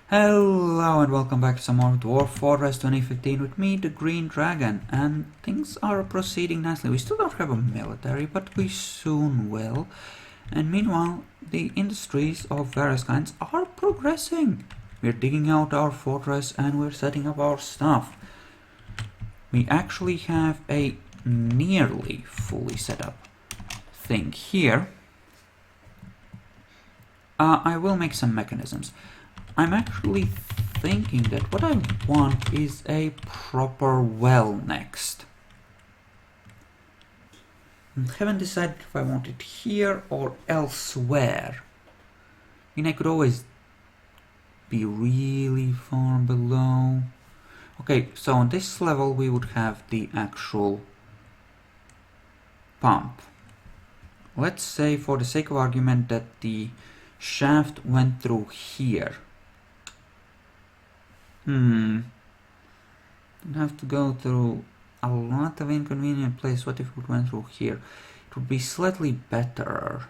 Hello and welcome back to some more Dwarf Fortress 2015 with me, the Green Dragon, and things are proceeding nicely. We still don't have a military, but we soon will. And meanwhile, the industries of various kinds are progressing. We're digging out our fortress and we're setting up our stuff. We actually have a nearly fully set up thing here. I will make some mechanisms. I'm actually thinking that what I want is a proper well next. I haven't decided if I want it here or elsewhere. I mean, I could always be really far below. Okay, so on this level we would have the actual pump. Let's say, for the sake of argument, that the shaft went through here. I'd have to go through a lot of inconvenient place. What if it went through here? It would be slightly better,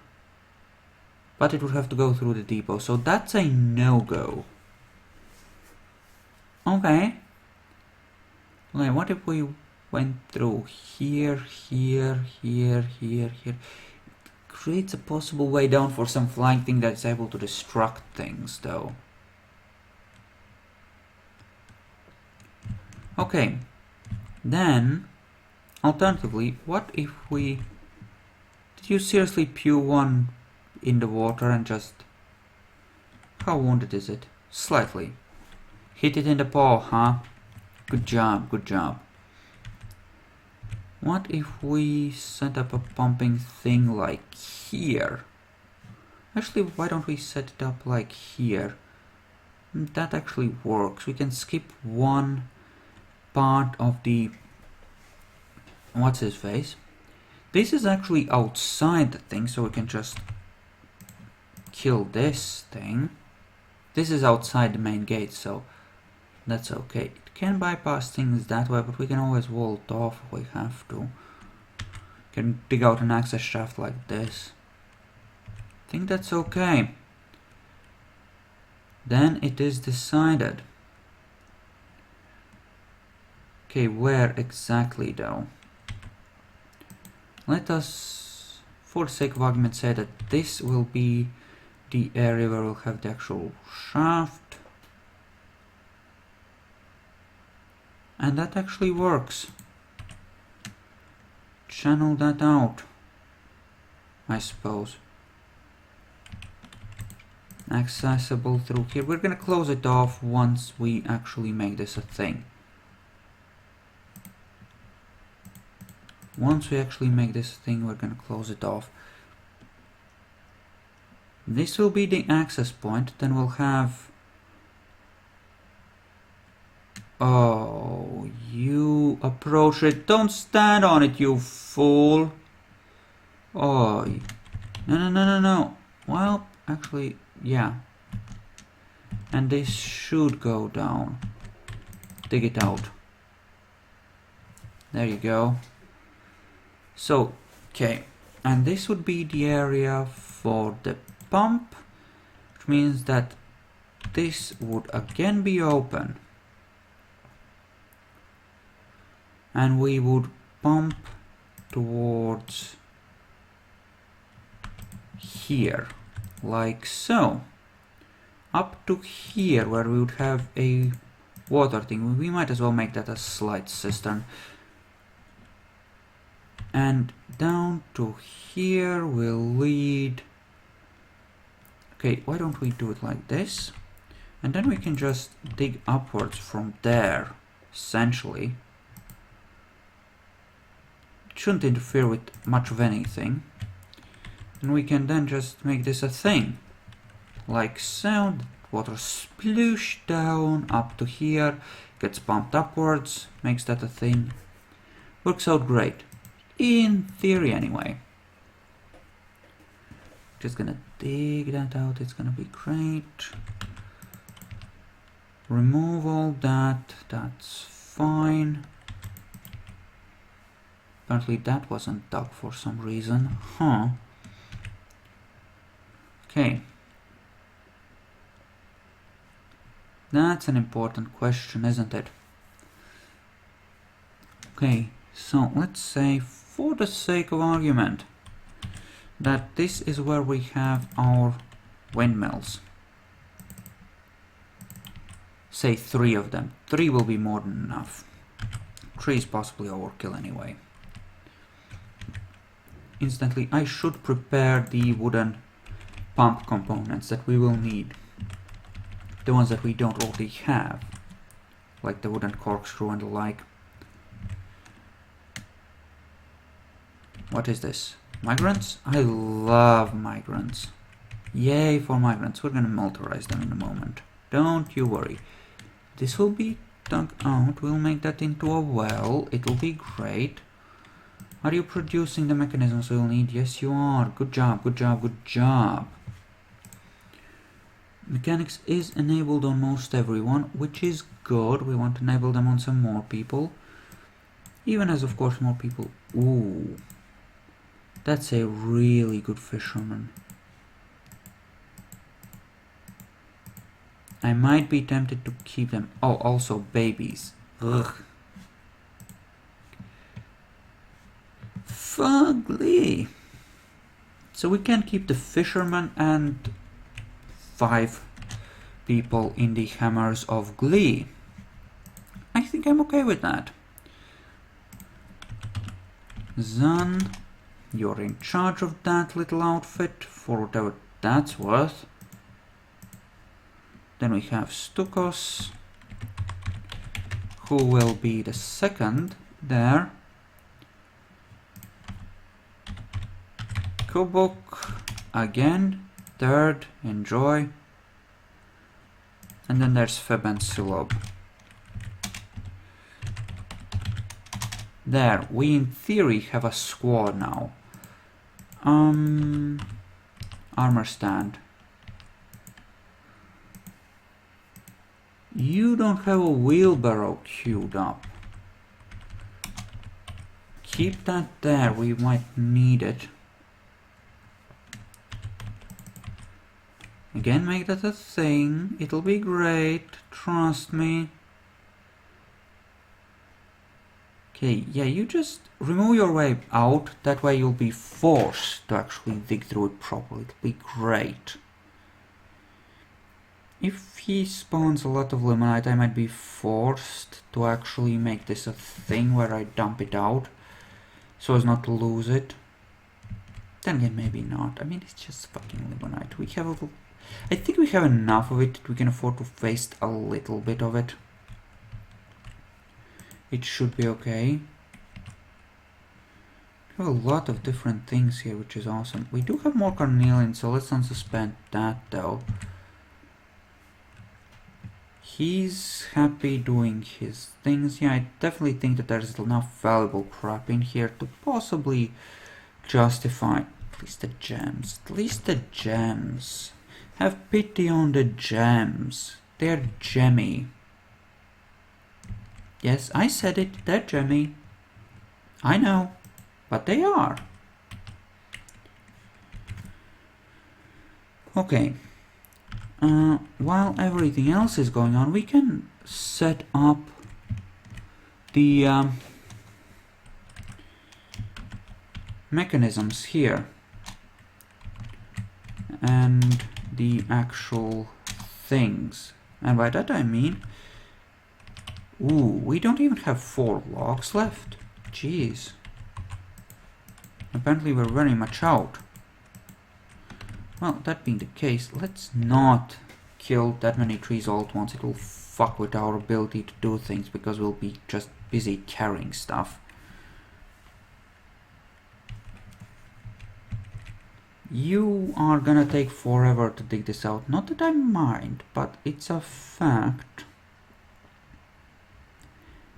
but it would have to go through the depot, so that's a no-go. Okay, what if we went through here, here, here, here, here? It creates a possible way down for some flying thing that's able to destruct things, though. Okay, then, alternatively, what if we... Did you seriously pew one in the water and just... How wounded is it? Slightly. Hit it in the paw, huh? Good job, good job. What if we set up a pumping thing like here? Actually, why don't we set it up like here? That actually works. We can skip one part of the... What's his face? This is actually outside the thing, so we can just kill this thing. This is outside the main gate, so that's okay. It can bypass things that way, but we can always wall it off if we have to. Can dig out an access shaft like this. I think that's okay. Then it is decided. Okay, where exactly though? Let us, for the sake of argument, say that this will be the area where we'll have the actual shaft. And that actually works. Channel that out, I suppose. Accessible through here. We're gonna close it off once we actually make this a thing. Once we actually make this thing, we're gonna close it off. This will be the access point, then we'll have... Oh, you approach it. Don't stand on it, you fool. Oh, no. Well, actually, yeah. And this should go down. Dig it out. There you go. So, okay, and this would be the area for the pump, which means that this would again be open. And we would pump towards here, like so. Up to here, where we would have a water thing. We might as well make that a slight cistern. And down to here will lead... Okay, why don't we do it like this? And then we can just dig upwards from there, essentially. It shouldn't interfere with much of anything. And we can then just make this a thing. Like so, water sploosh down up to here, gets pumped upwards, makes that a thing. Works out great. In theory, anyway. Just gonna dig that out, it's gonna be great. Remove all that, that's fine. Apparently that wasn't dug for some reason, huh? Okay. That's an important question, isn't it? Okay, so let's say, for the sake of argument, that this is where we have our windmills. Say 3 of them. 3 will be more than enough. 3 is possibly overkill anyway. Instantly, I should prepare the wooden pump components that we will need. The ones that we don't already have, like the wooden corkscrew and the like. What is this? Migrants? I love migrants. Yay for migrants. We're gonna motorize them in a moment. Don't you worry. This will be dug out. We'll make that into a well. It'll be great. Are you producing the mechanisms we'll need? Yes, you are. Good job, good job, good job. Mechanics is enabled on most everyone, which is good. We want to enable them on some more people. Even as, of course, more people... Ooh. That's a really good fisherman. I might be tempted to keep them. Oh, also babies. Ugh. Fugly. So we can keep the fisherman and 5 people in the Hammers of Glee. I think I'm okay with that. Zan, you're in charge of that little outfit for whatever that's worth. Then we have Stukos, who will be the second there. Kubuk, again, third, enjoy. And then there's Feb and Sulob. There, we in theory have a squad now. Armor stand. You don't have a wheelbarrow queued up. Keep that there, we might need it. Again, make that a thing. It'll be great, trust me. Okay, yeah, you just remove your way out. That way you'll be forced to actually dig through it properly. It'll be great. If he spawns a lot of limonite, I might be forced to actually make this a thing where I dump it out so as not to lose it. Then again, maybe not. I mean, it's just fucking limonite. We have I think we have enough of it that we can afford to waste a little bit of it. It should be okay. We have a lot of different things here, which is awesome. We do have more carnelian, so let's unsuspend that though. He's happy doing his things. Yeah, I definitely think that there's enough valuable crap in here to possibly justify at least the gems. At least the gems. Have pity on the gems. They're gemmy. Yes, I said it. They're gemmy. I know. But they are. Okay. While everything else is going on, we can set up the mechanisms here and the actual things. And by that I mean, ooh, we don't even have 4 logs left. Jeez. Apparently we're very much out. Well, that being the case, let's not kill that many trees all at once. It will fuck with our ability to do things because we'll be just busy carrying stuff. You are gonna take forever to dig this out. Not that I mind, but it's a fact.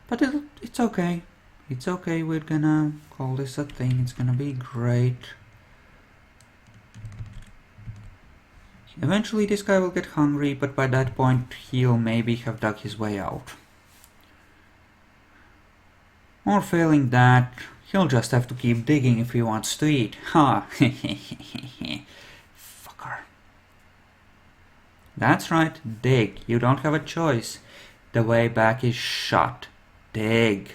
But it's okay. It's okay, we're gonna call this a thing. It's gonna be great. Eventually this guy will get hungry, but by that point he'll maybe have dug his way out. Or failing that, he'll just have to keep digging if he wants to eat. Ha! Fucker. That's right, dig. You don't have a choice. The way back is shut. Dig.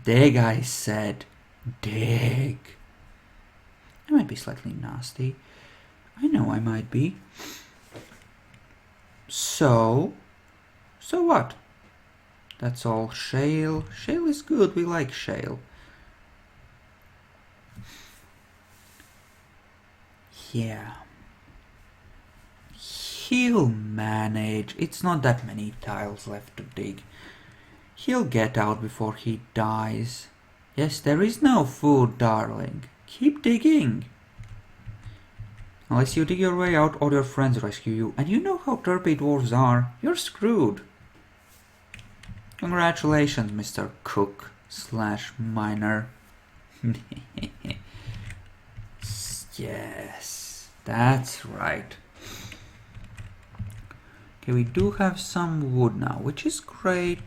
Dig, I said. Dig. I might be slightly nasty. I know I might be. So what? That's all shale. Shale is good, we like shale. Yeah. He'll manage. It's not that many tiles left to dig. He'll get out before he dies. Yes, there is no food, darling. Keep digging. Unless you dig your way out or your friends rescue you. And you know how derpy dwarves are. You're screwed. Congratulations, Mr. Cook / miner. Yes, that's right. Okay, we do have some wood now, which is great.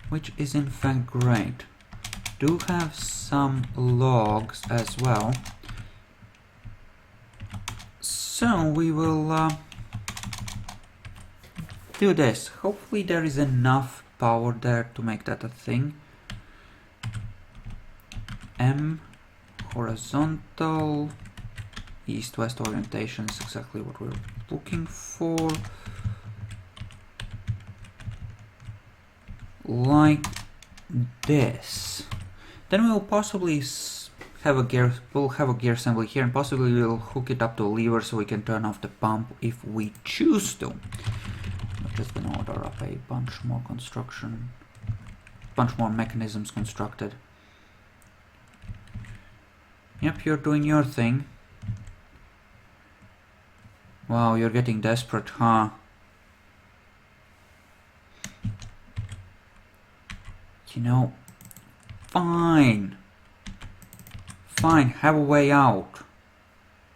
Which is in fact great. Do have some logs as well. So we will do this. Hopefully there is enough power there to make that a thing. M, horizontal, east-west orientation is exactly what we're looking for. Like this. Then we'll possibly have a gear assembly here, and possibly we'll hook it up to a lever so we can turn off the pump if we choose to. We're just gonna order up a bunch more mechanisms constructed. Yep, you're doing your thing. Wow, you're getting desperate, huh? You know, fine, have a way out.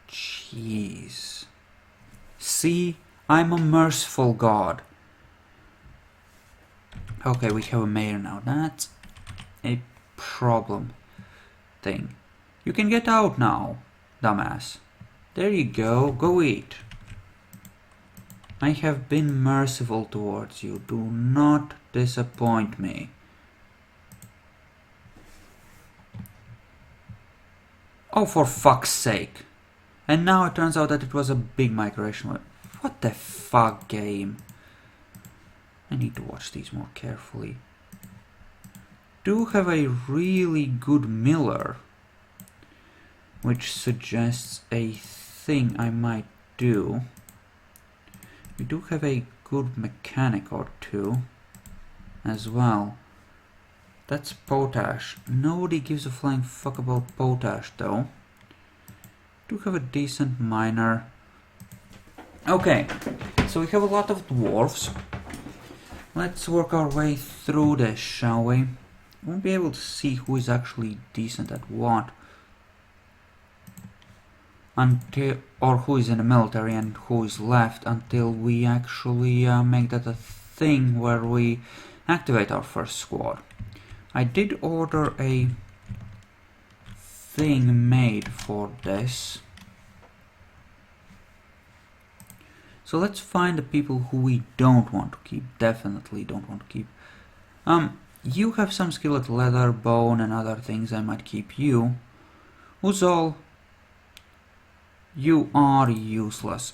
Jeez. See, I'm a merciful god. Okay, we have a mayor now. That's a problem thing. You can get out now, dumbass. There you go, go eat. I have been merciful towards you. Do not disappoint me. Oh, for fuck's sake. And now it turns out that it was a big migration. What the fuck, game? I need to watch these more carefully. Do have a really good miller, which suggests a thing I might do. We do have a good mechanic or two as well. That's potash. Nobody gives a flying fuck about potash though. Do have a decent miner. Okay, so we have a lot of dwarfs. Let's work our way through this, shall we? Won't be able to see who is actually decent at what. Or who is in the military and who is left until we actually make that a thing where we activate our first squad. I did order a thing made for this. So let's find the people who we don't want to keep. Definitely don't want to keep. You have some skill at leather, bone and other things. I might keep you. Uzol, you are useless.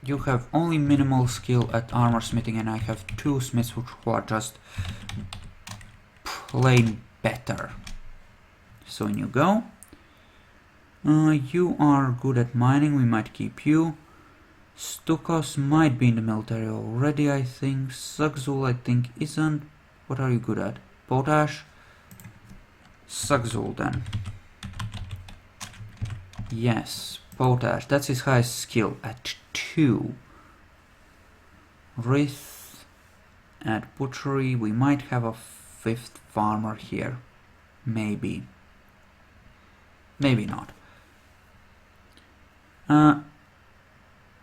You have only minimal skill at armor smithing, and I have 2 smiths who are just plain better. So in you go. You are good at mining, we might keep you. Stukos might be in the military already, I think. Sugzul, I think, isn't. What are you good at? Potash? Sugzul, then. Yes, potash. That's his highest skill at 2. Rith at butchery. We might have a 5th farmer here. Maybe. Maybe not.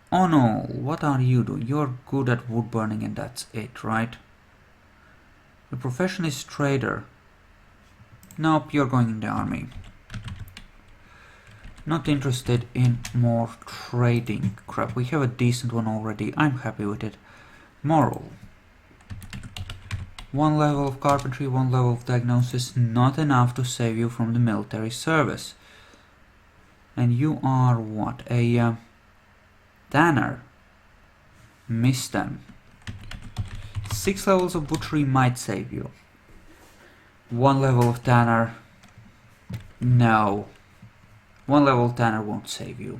Oh no, what are you doing? You're good at wood burning and that's it, right? Your profession is trader. Nope, you're going in the army. Not interested in more trading crap. We have a decent one already. I'm happy with it. Moral. 1 level of carpentry, 1 level of diagnosis, not enough to save you from the military service. And you are what? A tanner. Miss them. 6 levels of butchery might save you. 1 level of tanner. No. 1 level tanner won't save you.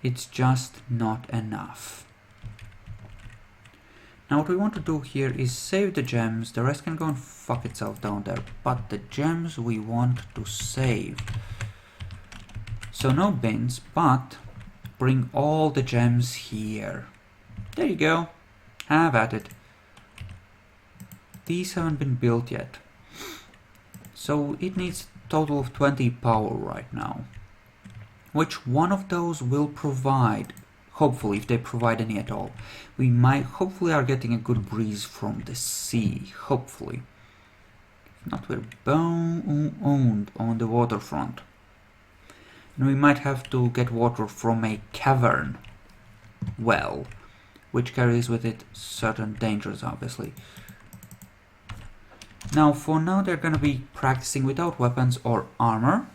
It's just not enough. Now what we want to do here is save the gems. The rest can go and fuck itself down there. But the gems we want to save. So no bins, but bring all the gems here. There you go. Have at it. These haven't been built yet. So it needs a total of 20 power right now. Which one of those will provide? Hopefully, if they provide any at all. We might, hopefully are getting a good breeze from the sea. Hopefully. If not, we're boned on the waterfront. And we might have to get water from a cavern well, which carries with it certain dangers, obviously. Now, for now, they're gonna be practicing without weapons or armor.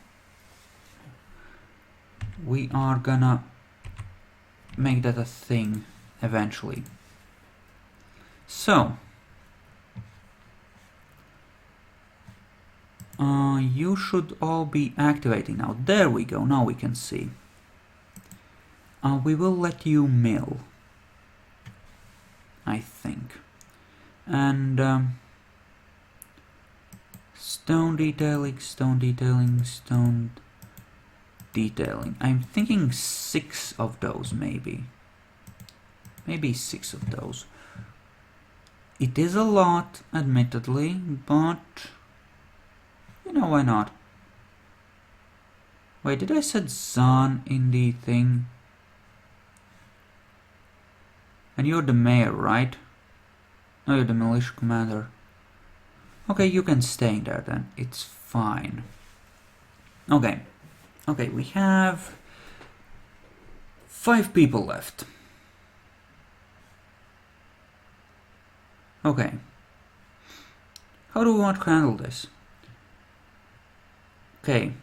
We are gonna make that a thing eventually. So, you should all be activating now. There we go, now we can see. We will let you mill, I think. And stone detailing, stone detailing, stone detailing. I'm thinking 6 of those, maybe. Maybe 6 of those. It is a lot, admittedly, but you know, why not? Wait, did I set Zan in the thing? And you're the mayor, right? No, you're the militia commander. Okay, you can stay in there then. It's fine. Okay. Okay, we have 5 people left. Okay. How do we want to handle this? Okay.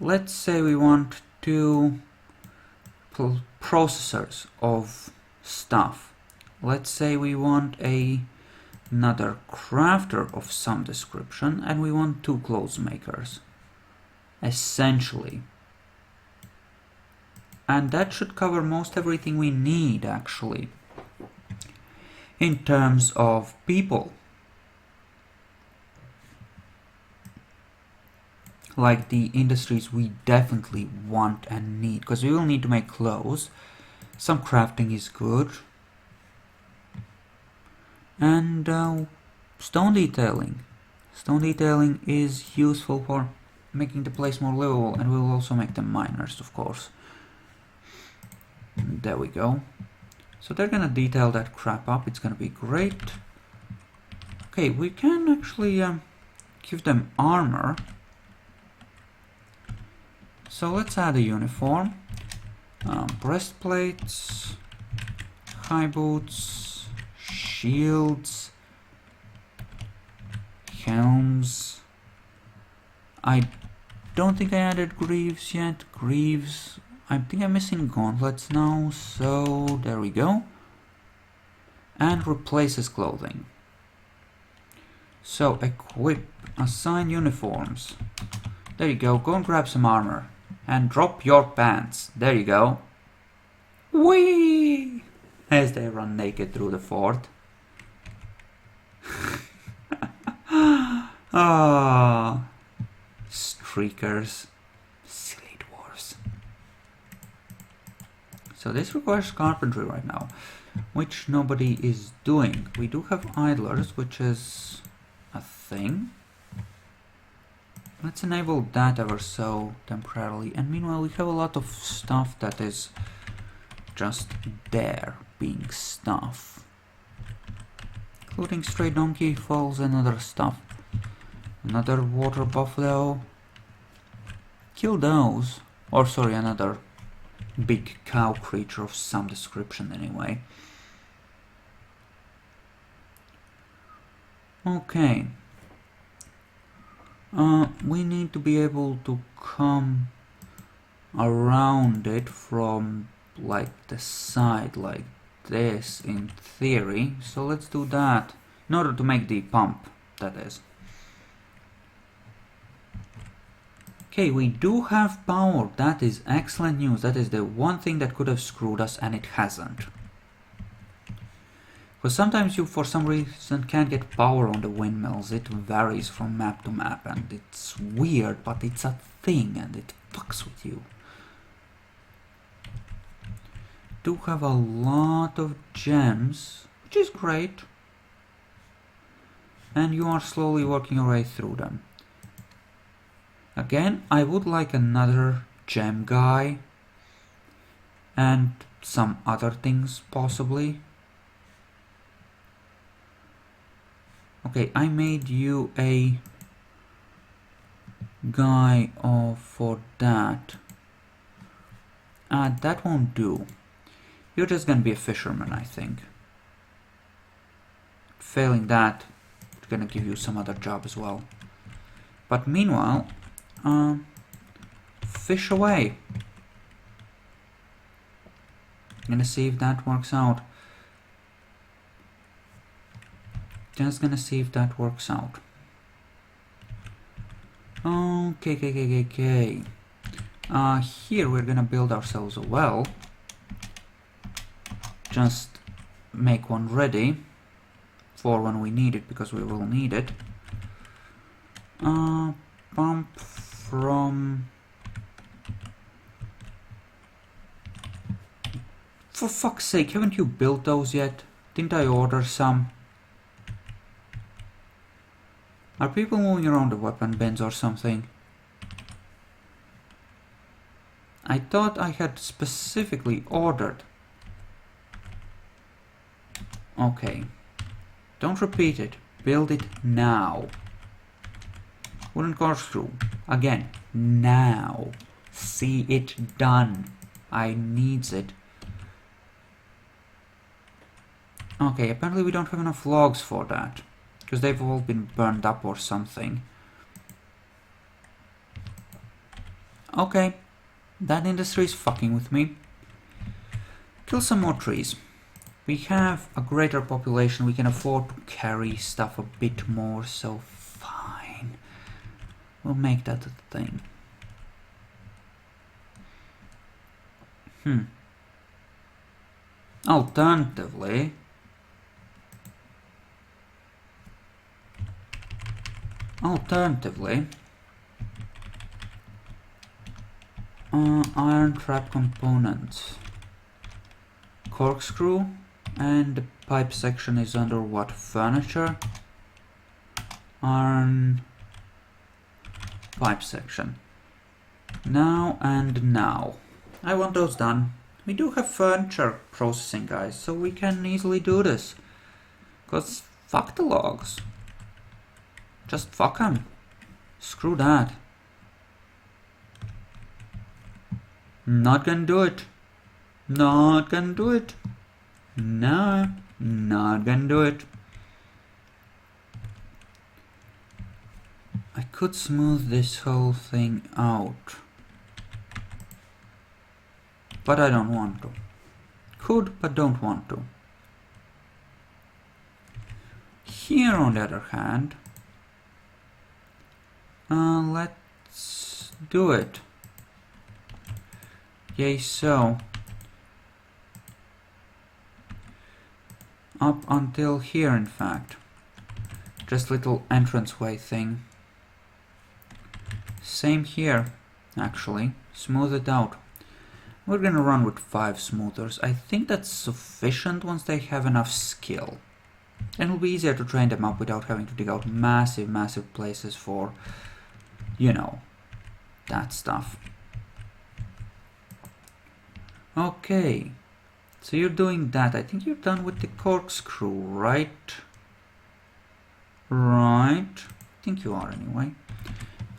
Let's say we want 2 processors of stuff. Let's say we want another crafter of some description, and we want 2 clothes makers. Essentially. And that should cover most everything we need, actually. In terms of people. Like the industries we definitely want and need. Because we will need to make clothes. Some crafting is good. And stone detailing. Stone detailing is useful for making the place more livable, and we'll also make them miners, of course. There we go. So they're gonna detail that crap up. It's gonna be great. Okay, we can actually give them armor. So let's add a uniform. Breastplates, high boots, shields, helms. I don't think I added greaves yet. Greaves. I think I'm missing gauntlets now, so there we go. And replaces clothing. So equip, assign uniforms. There you go, go and grab some armor. And drop your pants. There you go. Whee! As they run naked through the fort. Ah, streakers. Silly dwarves. So this requires carpentry right now, which nobody is doing. We do have idlers, which is a thing. Let's enable that ever so temporarily. And meanwhile, we have a lot of stuff that is just there, being stuff. Including stray donkey foals and other stuff. Another water buffalo. kill those. Or sorry, another big cow creature of some description anyway. Okay. We need to be able to come around it from like the side like this in theory. So let's do that in order to make the pump, that is. Okay, we do have power. That is excellent news. That is the one thing that could have screwed us, and it hasn't. Because sometimes you, for some reason, can't get power on the windmills. It varies from map to map, and it's weird, but it's a thing, and it fucks with you. Do have a lot of gems, which is great. And you are slowly working your way through them. Again, I would like another gem guy and some other things possibly. Okay, I made you a guy for that. That won't do. You're just gonna be a fisherman, I think. Failing that, it's gonna give you some other job as well. But meanwhile, fish away. I'm gonna see if that works out. Just gonna see if that works out. Okay. Here we're gonna build ourselves a well. Just make one ready for when we need it, because we will need it. Pump from... For fuck's sake, haven't you built those yet? Didn't I order some? Are people moving around the weapon bins or something? I thought I had specifically ordered. Okay. Don't repeat it. Build it now. Wooden corkscrew. Again. Now. See it done. I needs it. Okay, apparently we don't have enough logs for that. Because they've all been burned up or something. Okay. That industry is fucking with me. Kill some more trees. We have a greater population. We can afford to carry stuff a bit more, so fine. We'll make that a thing. Alternatively... iron trap components. Corkscrew, and the pipe section is under what? Furniture? Iron pipe section. Now and now. I want those done. We do have furniture processing guys, so we can easily do this. Cause fuck the logs. Just fuck them. Screw that. Not gonna do it. Not gonna do it. No, not gonna do it. I could smooth this whole thing out. But I don't want to. Could, but don't want to. Here on the other hand, let's do it. Yay, so up until here, in fact, just little entranceway thing. Same here, actually. Smooth it out. We're gonna run with 5 smoothers. I think that's sufficient once they have enough skill. And it'll be easier to train them up without having to dig out massive places for, you know, that stuff. Okay, so you're doing that. I think you're done with the corkscrew, right? Right. I think you are anyway.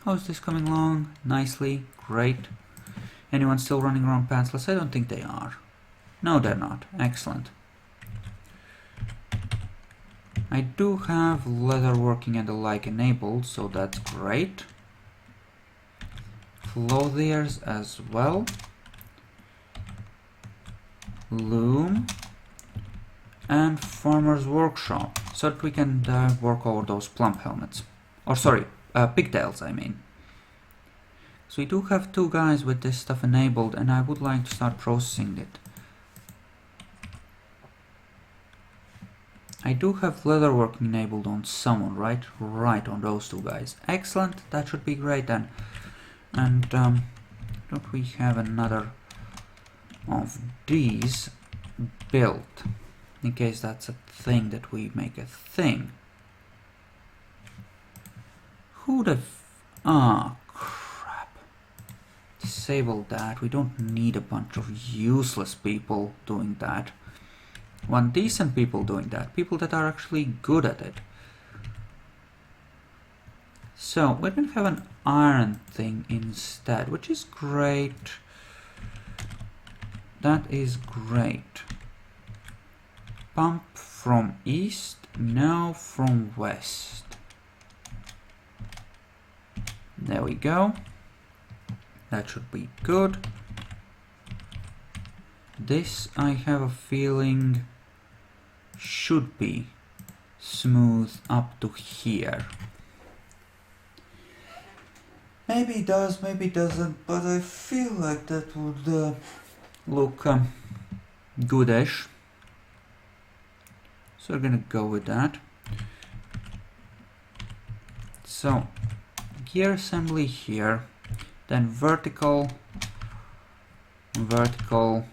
How's this coming along? Nicely, great. Anyone still running around pantsless? I don't think they are. No, they're not. Excellent. I do have leatherworking and the like enabled, so that's great. Clothiers as well. Loom. And farmer's workshop, so that we can work over those plump helmets. Or sorry, pigtails I mean. So we do have 2 guys with this stuff enabled, and I would like to start processing it. I do have leatherworking enabled on someone, right? Right, on those 2 guys. Excellent, that should be great then. And don't we have another of these built? In case that's a thing that we make a thing. Who the crap. Disable that. We don't need a bunch of useless people doing that. Want decent people doing that. People that are actually good at it. So, we're going to have an iron thing instead, which is great. That is great. Pump from east, now from west. There we go. That should be good. This, I have a feeling, should be smooth up to here. Maybe it does, maybe it doesn't, but I feel like that would look goodish. So we're gonna go with that. So gear assembly here, then vertical, vertical,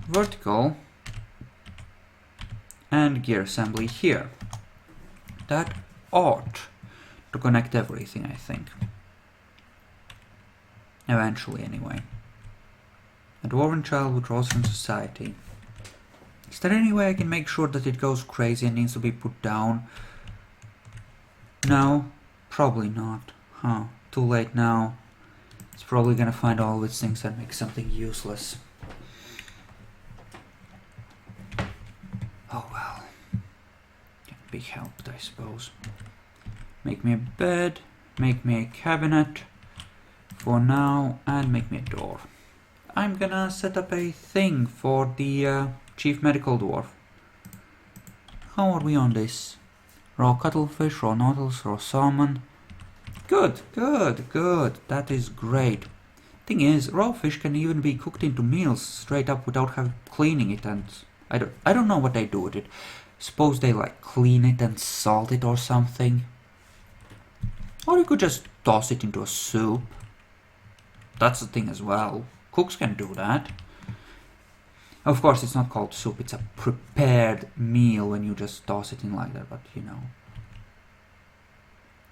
vertical, and gear assembly here. That ought to connect everything, I think. Eventually, anyway. A dwarven child withdraws from society. Is there any way I can make sure that it goes crazy and needs to be put down? No, probably not. Huh, too late now. It's probably gonna find all of its things and make something useless. Oh well. Can be helped, I suppose. Make me a bed, make me a cabinet for now, and make me a door. I'm gonna set up a thing for the chief medical dwarf. How are we on this? Raw cuttlefish, raw noodles, raw salmon. Good, good, good. That is great. Thing is, raw fish can even be cooked into meals straight up without cleaning it, and I don't know what they do with it. Suppose they like clean it and salt it or something. Or you could just toss it into a soup. That's the thing as well. Cooks can do that. Of course, it's not called soup, it's a prepared meal when you just toss it in like that, but you know.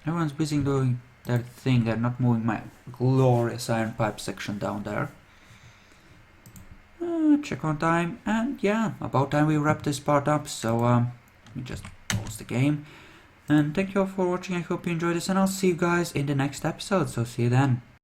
Everyone's busy doing their thing, they're not moving my glorious iron pipe section down there. Check on time, and yeah, about time we wrap this part up, so let me just pause the game. And thank you all for watching, I hope you enjoyed this, and I'll see you guys in the next episode, so see you then.